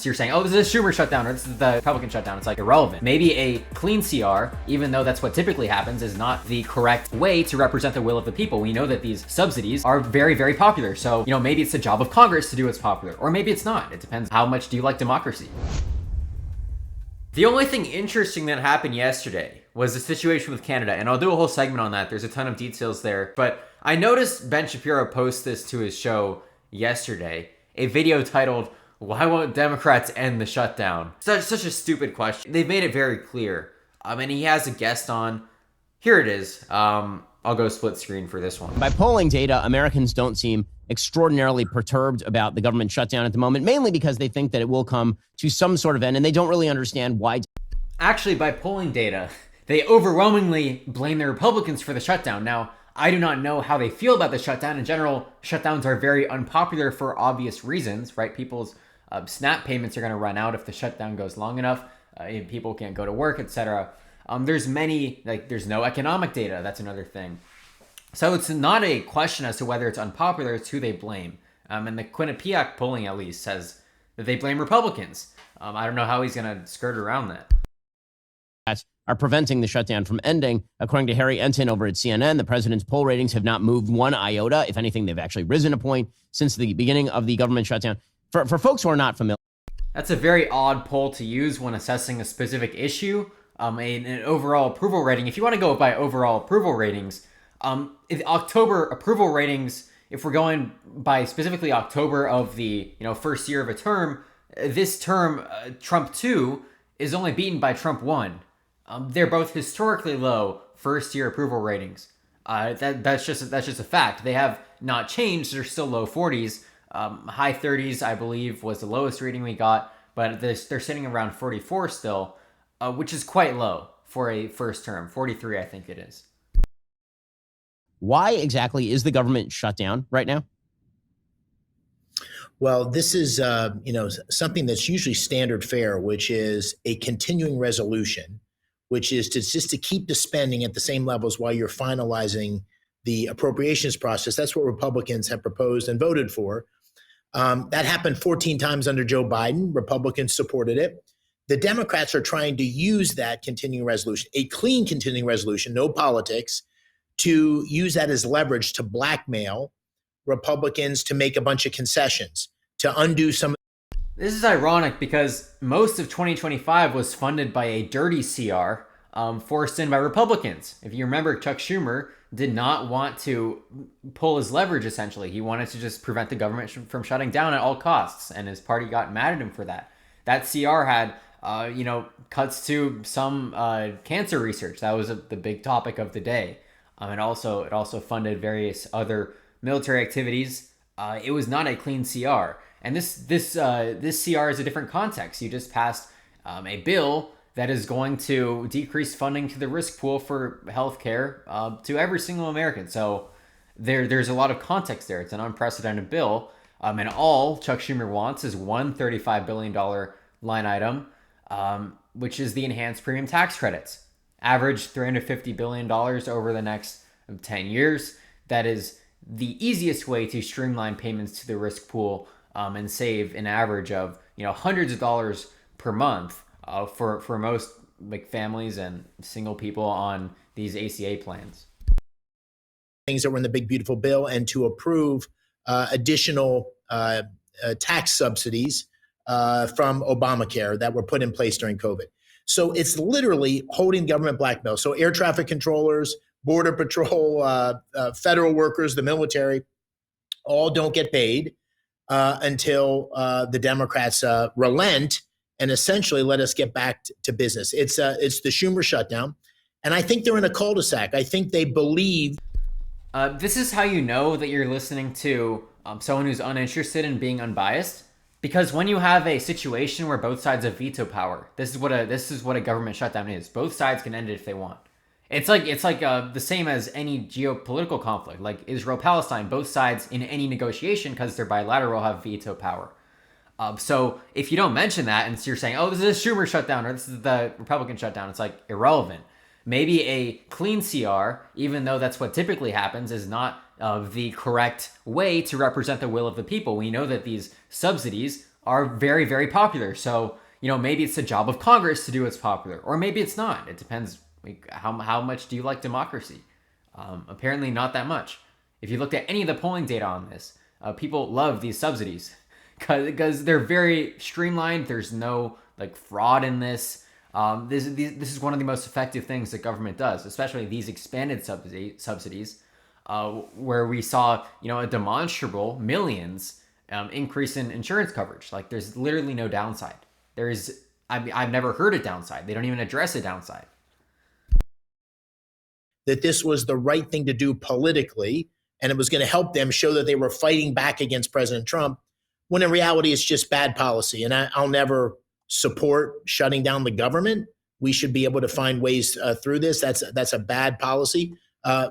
So you're saying, oh, this is a Schumer shutdown or this is the Republican shutdown. It's like irrelevant. Maybe a clean CR, even though that's what typically happens, is not the correct way to represent the will of the people. We know that these subsidies are very, very popular. So, maybe it's the job of Congress to do what's popular, or maybe it's not. It depends how much do you like democracy. The only thing interesting that happened yesterday was the situation with Canada, and I'll do a whole segment on that. There's a ton of details there, but I noticed Ben Shapiro post this to his show yesterday, a video titled, "Why Won't Democrats End the Shutdown?" Such a stupid question. They've made it very clear. And he has a guest on. Here it is. I'll go split screen for this one. By polling data, Americans don't seem extraordinarily perturbed about the government shutdown at the moment, mainly because they think that it will come to some sort of end, and they don't really understand why. Actually, by polling data, they overwhelmingly blame the Republicans for the shutdown. Now, I do not know how they feel about the shutdown. In general, shutdowns are very unpopular for obvious reasons, right? People's SNAP payments are going to run out if the shutdown goes long enough. People can't go to work, etc. There's no economic data. That's another thing. So it's not a question as to whether it's unpopular, it's who they blame. And the Quinnipiac polling at least says that they blame Republicans. I don't know how he's going to skirt around that. Are preventing the shutdown from ending. According to Harry Enton over at CNN, the president's poll ratings have not moved one iota. If anything, they've actually risen a point since the beginning of the government shutdown. For folks who are not familiar, that's a very odd poll to use when assessing a specific issue. An overall approval rating. If you want to go by overall approval ratings, October approval ratings, if we're going by specifically October of the first year of a term, this term, Trump 2, is only beaten by Trump 1. They're both historically low first-year approval ratings. That's just a fact. They have not changed. They're still low 40s. High 30s, I believe, was the lowest rating we got, but they're sitting around 44 still, which is quite low for a first term. 43, I think it is. Why exactly is the government shut down right now? Well, this is something that's usually standard fare, which is a continuing resolution, which is just to keep the spending at the same levels while you're finalizing the appropriations process. That's what Republicans have proposed and voted for. That happened 14 times under Joe Biden. Republicans supported it. The Democrats are trying to use that continuing resolution, a clean continuing resolution, no politics, to use that as leverage to blackmail Republicans to make a bunch of concessions, to undo some. This is ironic because most of 2025 was funded by a dirty CR forced in by Republicans. If you remember, Chuck Schumer did not want to pull his leverage, essentially. He wanted to just prevent the government from shutting down at all costs, and his party got mad at him for that. That CR had, cuts to some cancer research. That was the big topic of the day. And also, it also funded various other military activities. It was not a clean CR. And this CR is a different context. You just passed a bill that is going to decrease funding to the risk pool for healthcare to every single American. So there's a lot of context there. It's an unprecedented bill. And all Chuck Schumer wants is one $35 billion line item, which is the enhanced premium tax credits. Average $350 billion over the next 10 years. That is the easiest way to streamline payments to the risk pool and save an average of hundreds of dollars per month for most families and single people on these ACA plans. Things that were in the big beautiful bill, and to approve additional tax subsidies from Obamacare that were put in place during COVID. So it's literally holding government blackmail. So air traffic controllers, border patrol, federal workers, the military, all don't get paid until the Democrats relent and essentially let us get back to business. It's the Schumer shutdown. And I think they're in a cul-de-sac. I think they believe. This is how you know that you're listening to someone who's uninterested in being unbiased. Because when you have a situation where both sides have veto power, this is what a government shutdown is. Both sides can end it if they want. It's like the same as any geopolitical conflict, like Israel-Palestine. Both sides in any negotiation, because they're bilateral, have veto power. So if you don't mention that and you're saying, oh, this is a Schumer shutdown or this is the Republican shutdown, it's irrelevant. Maybe a clean CR, even though that's what typically happens, is not the correct way to represent the will of the people. We know that these subsidies are very, very popular. So, maybe it's the job of Congress to do what's popular, or maybe it's not. It depends. How much do you like democracy? Apparently, not that much. If you looked at any of the polling data on this, people love these subsidies because they're very streamlined. There's no fraud in this. This is one of the most effective things that government does, especially these expanded subsidies, where we saw a demonstrable millions increase in insurance coverage. There's literally no downside. I've never heard a downside. They don't even address a downside. That this was the right thing to do politically, and it was going to help them show that they were fighting back against President Trump, when in reality it's just bad policy. And I'll never support shutting down the government. We should be able to find ways through this. That's a bad policy.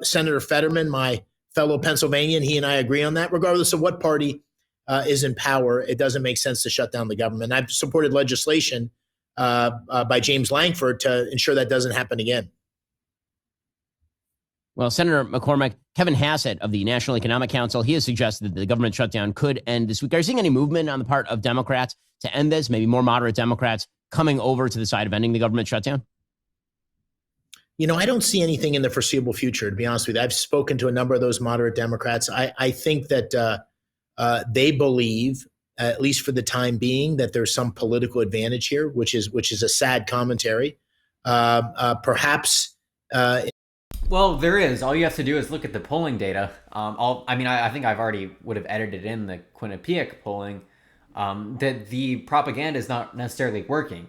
Senator Fetterman, my fellow Pennsylvanian, he and I agree on that. Regardless of what party is in power, it doesn't make sense to shut down the government. I've supported legislation by James Langford to ensure that doesn't happen again. Well, Senator McCormick, Kevin Hassett of the National Economic Council, he has suggested that the government shutdown could end this week. Are you seeing any movement on the part of Democrats to end this? Maybe more moderate Democrats coming over to the side of ending the government shutdown? I don't see anything in the foreseeable future, to be honest with you. I've spoken to a number of those moderate Democrats. I think that they believe, at least for the time being, that there's some political advantage here, which is a sad commentary. Perhaps. Well, there is. All you have to do is look at the polling data. I think I've already would have edited in the Quinnipiac polling that the propaganda is not necessarily working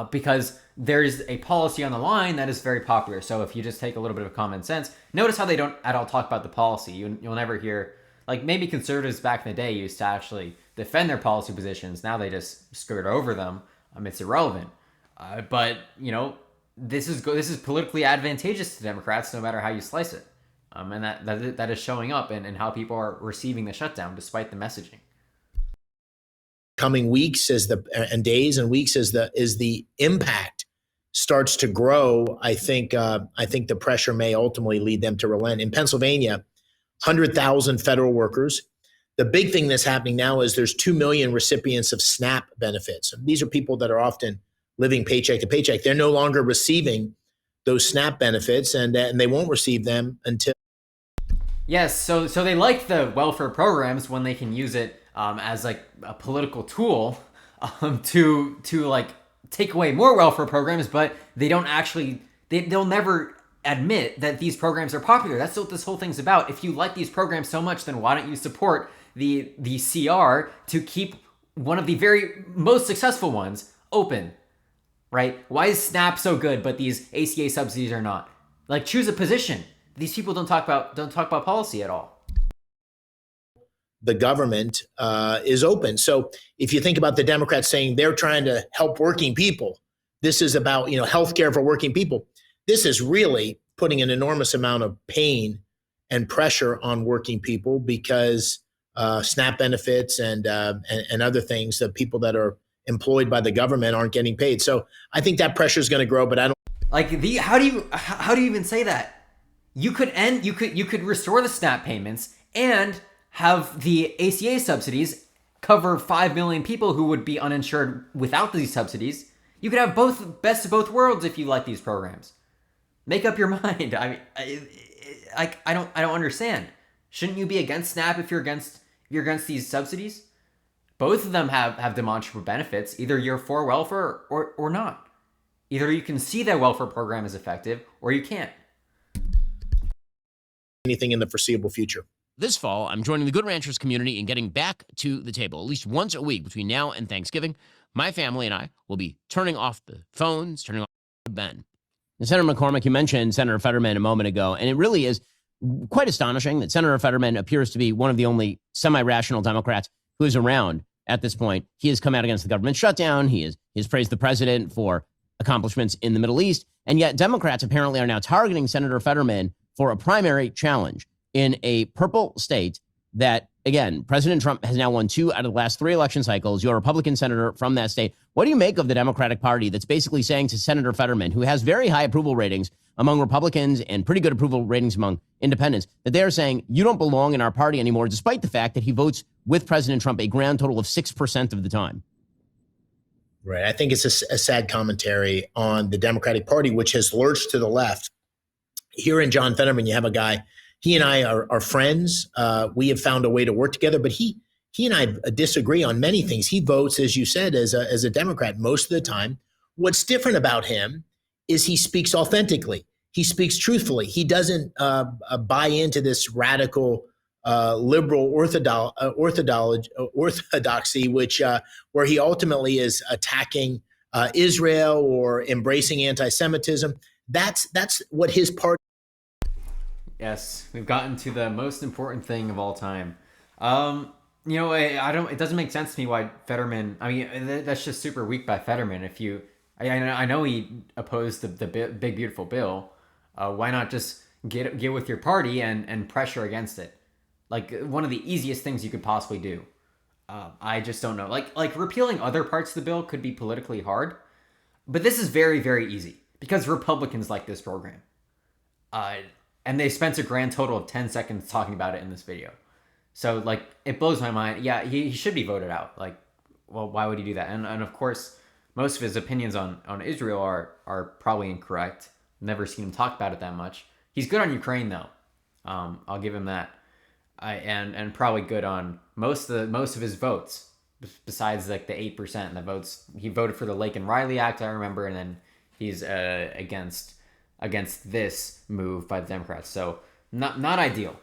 because there's a policy on the line that is very popular. So if you just take a little bit of common sense, notice how they don't at all talk about the policy. You'll never hear, maybe conservatives back in the day used to actually defend their policy positions. Now they just skirt over them. It's irrelevant. But this is politically advantageous to Democrats, no matter how you slice it, and that is showing up in how people are receiving the shutdown, despite the messaging. Coming weeks and days and weeks as the impact starts to grow, I think the pressure may ultimately lead them to relent. In Pennsylvania, 100,000 federal workers. The big thing that's happening now is there's 2 million recipients of SNAP benefits. These are people that are often living paycheck to paycheck. They're no longer receiving those SNAP benefits, and they won't receive them until. Yes, so they like the welfare programs when they can use it as a political tool to take away more welfare programs, but they don't actually. They'll never admit that these programs are popular. That's what this whole thing's about. If you like these programs so much, then why don't you support the CR to keep one of the very most successful ones open? Right? Why is SNAP so good, but these ACA subsidies are not? Choose a position. These people don't talk about policy at all. The government is open. So if you think about the Democrats saying they're trying to help working people, this is about healthcare for working people. This is really putting an enormous amount of pain and pressure on working people because SNAP benefits and other things, that people that are employed by the government aren't getting paid. So I think that pressure is going to grow, but I don't. How do you even say that? You could restore the SNAP payments and have the ACA subsidies cover 5 million people who would be uninsured without these subsidies. You could have both, best of both worlds if you like these programs. Make up your mind. I don't understand. Shouldn't you be against SNAP if you're against these subsidies? Both of them have demonstrable benefits. Either you're for welfare or not. Either you can see that welfare program is effective or you can't. Anything in the foreseeable future. This fall, I'm joining the Good Ranchers community in getting back to the table at least once a week between now and Thanksgiving. My family and I will be turning off the phones, turning off the Ben. And Senator McCormick, you mentioned Senator Fetterman a moment ago, and it really is quite astonishing that Senator Fetterman appears to be one of the only semi-rational Democrats who is around at this point. He has come out against the government shutdown. He has praised the president for accomplishments in the Middle East. And yet Democrats apparently are now targeting Senator Fetterman for a primary challenge in a purple state that, again, President Trump has now won 2 out of the last 3 election cycles. You're a Republican senator from that state. What do you make of the Democratic Party that's basically saying to Senator Fetterman, who has very high approval ratings among Republicans and pretty good approval ratings among independents, that they're saying you don't belong in our party anymore, despite the fact that he votes with President Trump a grand total of 6% of the time? Right. I think it's a sad commentary on the Democratic Party, which has lurched to the left. Here in John Fetterman, you have a guy. He and I are friends. We have found a way to work together, but he and I disagree on many things. He votes, as you said, as a Democrat most of the time. What's different about him is he speaks authentically. He speaks truthfully. He doesn't buy into this radical liberal orthodoxy, which where he ultimately is attacking Israel or embracing anti-Semitism. That's what his party. Yes, we've gotten to the most important thing of all time. I don't. It doesn't make sense to me why Fetterman. I mean, that's just super weak by Fetterman. I know he opposed the big beautiful bill. Why not just get with your party and pressure against it? Like one of the easiest things you could possibly do. I just don't know. Like repealing other parts of the bill could be politically hard, but this is very, very easy because Republicans like this program. And they spent a grand total of 10 seconds talking about it in this video. So, like, it blows my mind. Yeah, he should be voted out. Like, well, why would he do that? And of course, most of his opinions on Israel are probably incorrect. Never seen him talk about it that much. He's good on Ukraine, though. I'll give him that. And probably good on most of his votes, besides, like, the 8% the votes. He voted for the Lake and Riley Act, I remember, and then he's against this move by the Democrats. So not ideal.